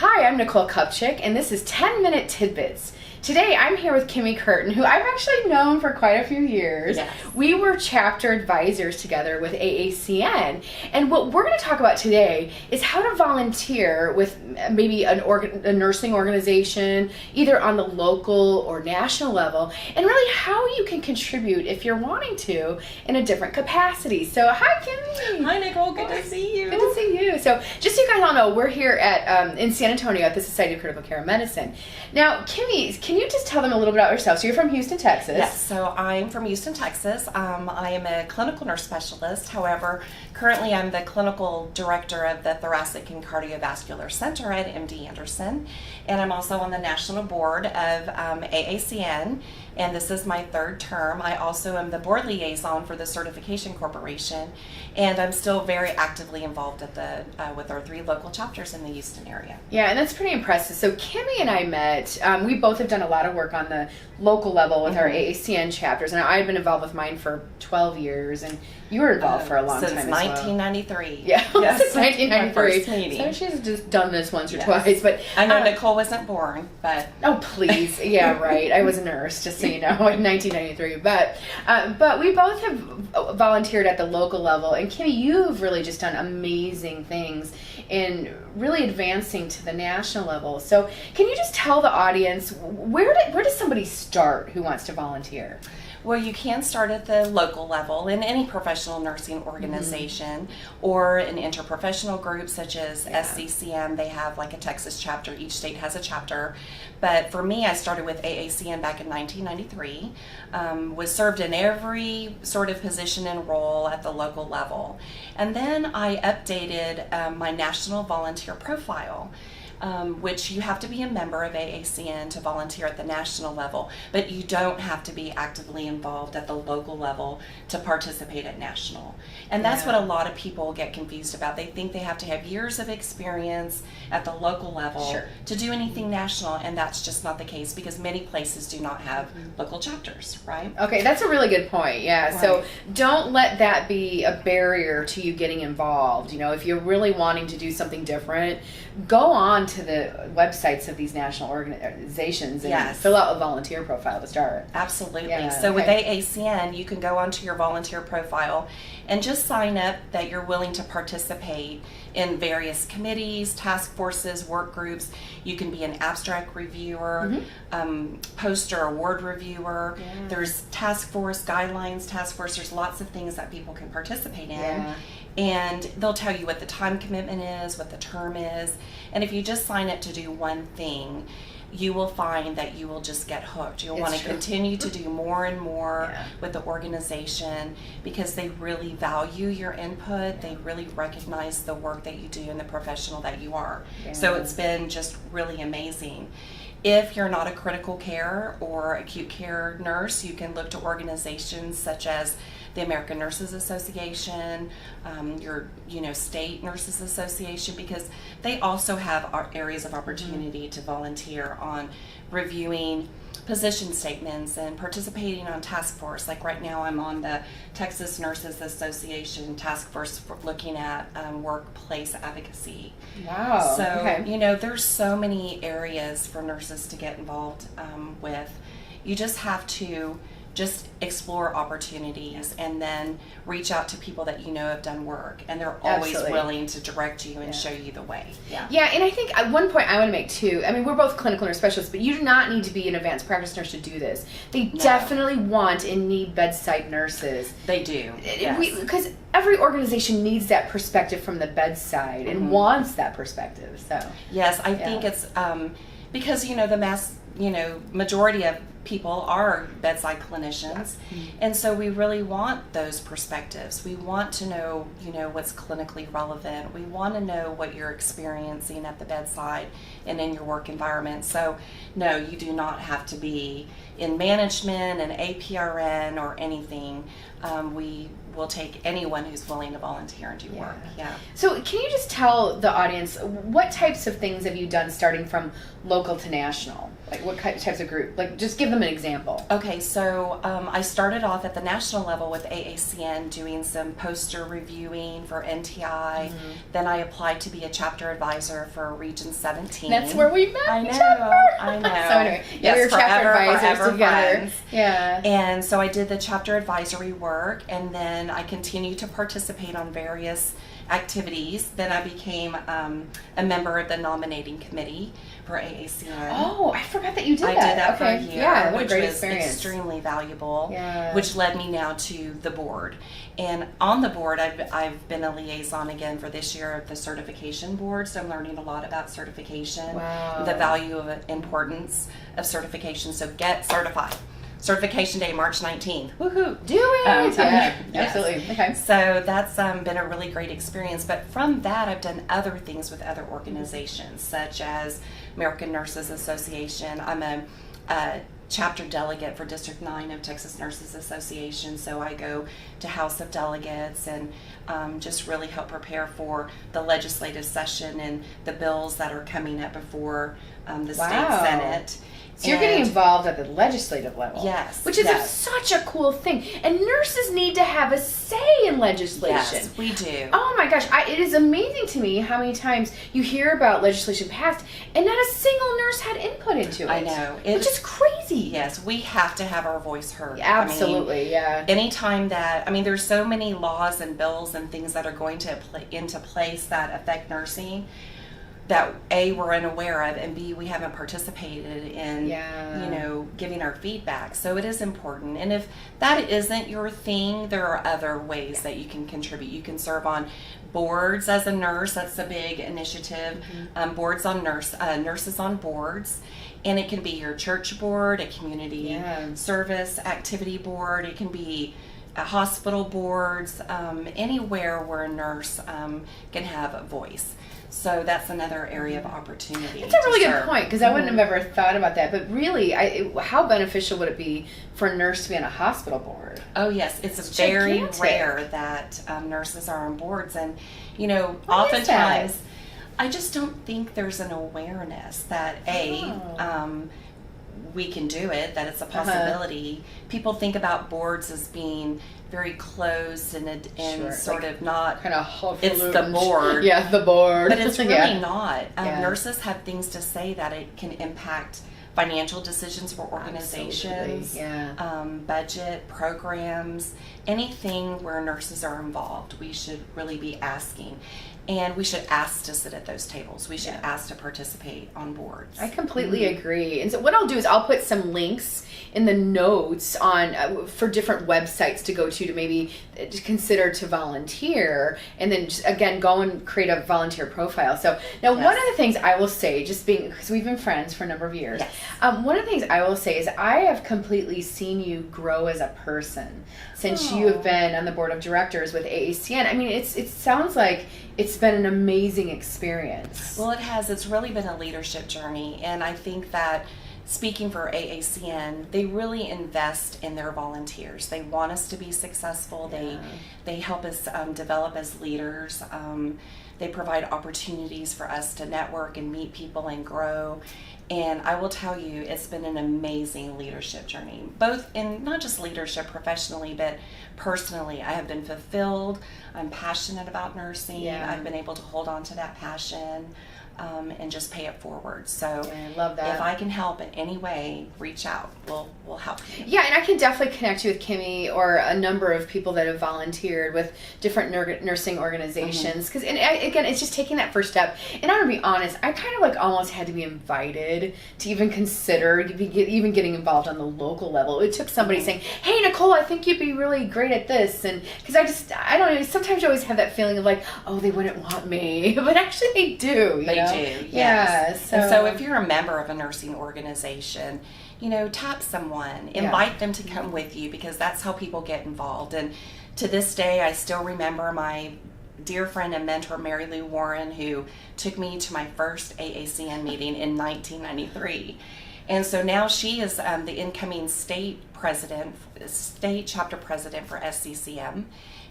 Hi, I'm Nicole Kupchik, and this is 10-Minute Tidbits. Today, I'm here with Kimmie Curtin, who I've actually known for quite a few years. Yes. We were chapter advisors together with AACN, and what we're going to talk about today is how to volunteer with maybe a nursing organization, either on the local or national level, and really how you can contribute if you're wanting to in a different capacity. So, hi, Kimmie. Hi, Nicole. Good to see you. Good to see you. So, just so you guys all know, we're here at in San Antonio at the Society of Critical Care Medicine. Now, Kimmie, can you just tell them a little bit about yourself? So you're from Houston, Texas. Yes, so I'm from Houston, Texas. I am a clinical nurse specialist. However, currently I'm the clinical director of the Thoracic and Cardiovascular Center at MD Anderson. And I'm also on the national board of AACN. And this is my third term. I also am the board liaison for the Certification Corporation. And I'm still very actively involved at with our 3 local chapters in the Houston area. Yeah, and that's pretty impressive. So Kimmie and I met, we both have done a lot of work on the local level with our AACN chapters, and I've been involved with mine for 12 years, and you were involved for a long time as well. Since 1993. Yeah, yes. Since 1993. First meeting. So she's just done this once or twice. But I know Nicole wasn't born, but... Oh, please. Yeah, right. I was a nurse, just so you know, in 1993. But we both have volunteered at the local level, and Kimmie, you've really just done amazing things in really advancing to the national level. So can you just tell the audience, where does somebody start who wants to volunteer? Well, you can start at the local level in any professional nursing organization or an interprofessional group such as SCCM. They have like a Texas chapter. Each state has a chapter. But for me, I started with AACN back in 1993, was served in every sort of position and role at the local level. And then I updated my national volunteer profile. Which you have to be a member of AACN to volunteer at the national level, but you don't have to be actively involved at the local level to participate at national. And that's what a lot of people get confused about. They think they have to have years of experience at the local level to do anything national, and that's just not the case because many places do not have local chapters, right? Okay, that's a really good point, yeah. Right. So don't let that be a barrier to you getting involved. You know, if you're really wanting to do something different, go on to the websites of these national organizations and fill out a volunteer profile to start. Absolutely. Yeah, so with AACN, you can go onto your volunteer profile and just sign up that you're willing to participate in various committees, task forces, work groups. You can be an abstract reviewer, poster award reviewer. There's task force guidelines, task force. There's lots of things that people can participate in. And they'll tell you what the time commitment is, what the term is. And if you just sign up to do one thing, you will find that you will just get hooked. You'll want to continue to do more and more with the organization because they really value your input. They really recognize the work that you do and the professional that you are. So it's been just really amazing. If you're not a critical care or acute care nurse, you can look to organizations such as the American Nurses Association, your state nurses association, because they also have areas of opportunity to volunteer on reviewing position statements and participating on task force. Like right now I'm on the Texas Nurses Association task force for looking at workplace advocacy. Wow. So, there's so many areas for nurses to get involved with. You just have to explore opportunities and then reach out to people that you know have done work, and they're always willing to direct you and show you the way. Yeah, and I think at one point I want to make too, I mean, we're both clinical nurse specialists, but you do not need to be an advanced practice nurse to do this. They definitely want and need bedside nurses. They do. Because every organization needs that perspective from the bedside and wants that perspective. So yes, I think it's because the majority of people are bedside clinicians, and so we really want those perspectives. We want to know, what's clinically relevant. We want to know what you're experiencing at the bedside and in your work environment. So, no, you do not have to be in management and APRN or anything. We we'll take anyone who's willing to volunteer and do work. Yeah. So can you just tell the audience what types of things have you done starting from local to national? Like what types of group? Like just give them an example. Okay, so I started off at the national level with AACN doing some poster reviewing for NTI. Then I applied to be a chapter advisor for Region 17. That's where we met. I know. So anyway, Yes, we were chapter advisors forever together. friends. Yeah. And so I did the chapter advisory work, and then I continued to participate on various activities. Then I became a member of the nominating committee for AACN. Oh, I forgot that you did I that. did that for a Okay. year, Yeah, what a which great was experience. extremely valuable, Yeah. which led me now to the board. And on the board, I've been a liaison again for this year of the certification board, so I'm learning a lot about certification, Wow. the value of importance of certification. So get certified. Certification Day, March 19th. Woohoo! Do it. Yeah, Yes. absolutely. Okay. So that's been a really great experience. But from that, I've done other things with other organizations, such as American Nurses Association. I'm a chapter delegate for District 9 of Texas Nurses Association. So I go to House of Delegates and just really help prepare for the legislative session and the bills that are coming up before the state Senate. So you're getting involved at the legislative level. Yes. Which is yes. such a cool thing. And nurses need to have a say in legislation. Yes, we do. Oh my gosh, it is amazing to me how many times you hear about legislation passed and not a single nurse had input into it. I know. Which is crazy. Yes, we have to have our voice heard. Absolutely, yeah. Anytime that, there's so many laws and bills and things that are going to into place that affect nursing that A, we're unaware of, and B, we haven't participated in, giving our feedback. So it is important. And if that isn't your thing, there are other ways that you can contribute. You can serve on boards as a nurse. That's a big initiative. Boards on nurses on boards. And it can be your church board, a community service activity board. It can be hospital boards, anywhere where a nurse can have a voice. So that's another area of opportunity. That's a really good point, because I wouldn't have ever thought about that. But really, how beneficial would it be for a nurse to be on a hospital board? Oh, yes. It's very rare that nurses are on boards. And, oftentimes, I just don't think there's an awareness that, we can do it, that it's a possibility. People think about boards as being very closed and sort of not kind of it's the board. Yeah, the board. But it's really not. Nurses have things to say that it can impact financial decisions for organizations, budget, programs, anything where nurses are involved. We should really be asking. And we should ask to sit at those tables. We should ask to participate on boards. I completely agree. And so what I'll do is I'll put some links in the notes on for different websites to go to maybe consider to volunteer, and then just, again, go and create a volunteer profile. So now one of the things I will say, just being, because we've been friends for a number of years, one of the things I will say is I have completely seen you grow as a person since you have been on the board of directors with AACN. It sounds like it's been an amazing experience. Well, it has. It's really been a leadership journey, and I think that speaking for AACN, they really invest in their volunteers. They want us to be successful. They help us develop as leaders. They provide opportunities for us to network and meet people and grow. And I will tell you, it's been an amazing leadership journey, both in not just leadership professionally, but personally. I have been fulfilled. I'm passionate about nursing. I've been able to hold on to that passion and just pay it forward. So I love that. If I can help in any way, reach out. We'll help you. Yeah, and I can definitely connect you with Kimmie or a number of people that have volunteered with different nursing organizations. Because again, it's just taking that first step. And I'm gonna be honest, I kind of almost had to be invited to even consider even getting involved on the local level. It took somebody saying, "Hey, Nicole, I think you'd be really great at this," and because I don't know. Sometimes you always have that feeling of oh, they wouldn't want me, but actually they do. They do. Yes. And so if you're a member of a nursing organization, tap someone, invite them to come with you, because that's how people get involved. And to this day, I still remember my dear friend and mentor, Mary Lou Warren, who took me to my first AACN meeting in 1993. And so now she is the incoming state chapter president for SCCM.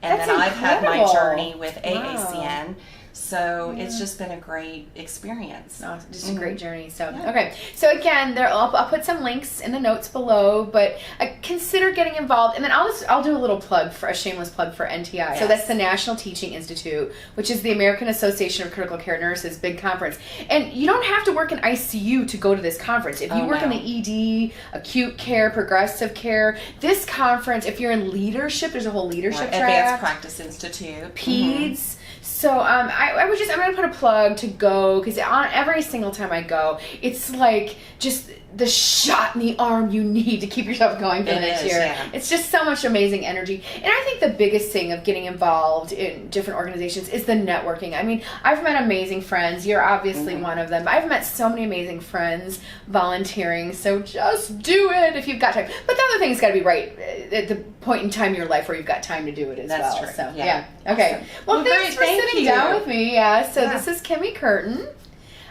And That's then I've had my incredible. journey with Wow. AACN. So it's just been a great experience. Oh, just a great journey. So, Yeah. okay. So again, I'll put some links in the notes below, but consider getting involved. And then I'll do a shameless plug for NTI. So Yes. that's the National Teaching Institute, which is the American Association of Critical Care Nurses big conference. And you don't have to work in ICU to go to this conference. If you work in the ED, acute care, progressive care, this conference, if you're in leadership, there's a whole leadership track. Advanced Practice Institute. Peds. So I'm going to put a plug to go, because every single time I go, it's like just the shot in the arm you need to keep yourself going for the next year. Yeah. It's just so much amazing energy. And I think the biggest thing of getting involved in different organizations is the networking. I mean, I've met amazing friends. You're obviously one of them. But I've met so many amazing friends volunteering. So just do it if you've got time. But the other thing's got to be right at the point in time in your life where you've got time to do it as That's well. true. So, Yeah. Okay. Awesome. Well, thanks great. for Thank sitting you. down with me. Yeah. So Yeah. this is Kimmie Curtin.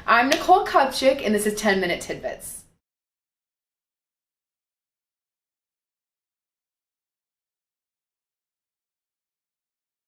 I'm Nicole Kupchik, and this is 10 Minute Tidbits.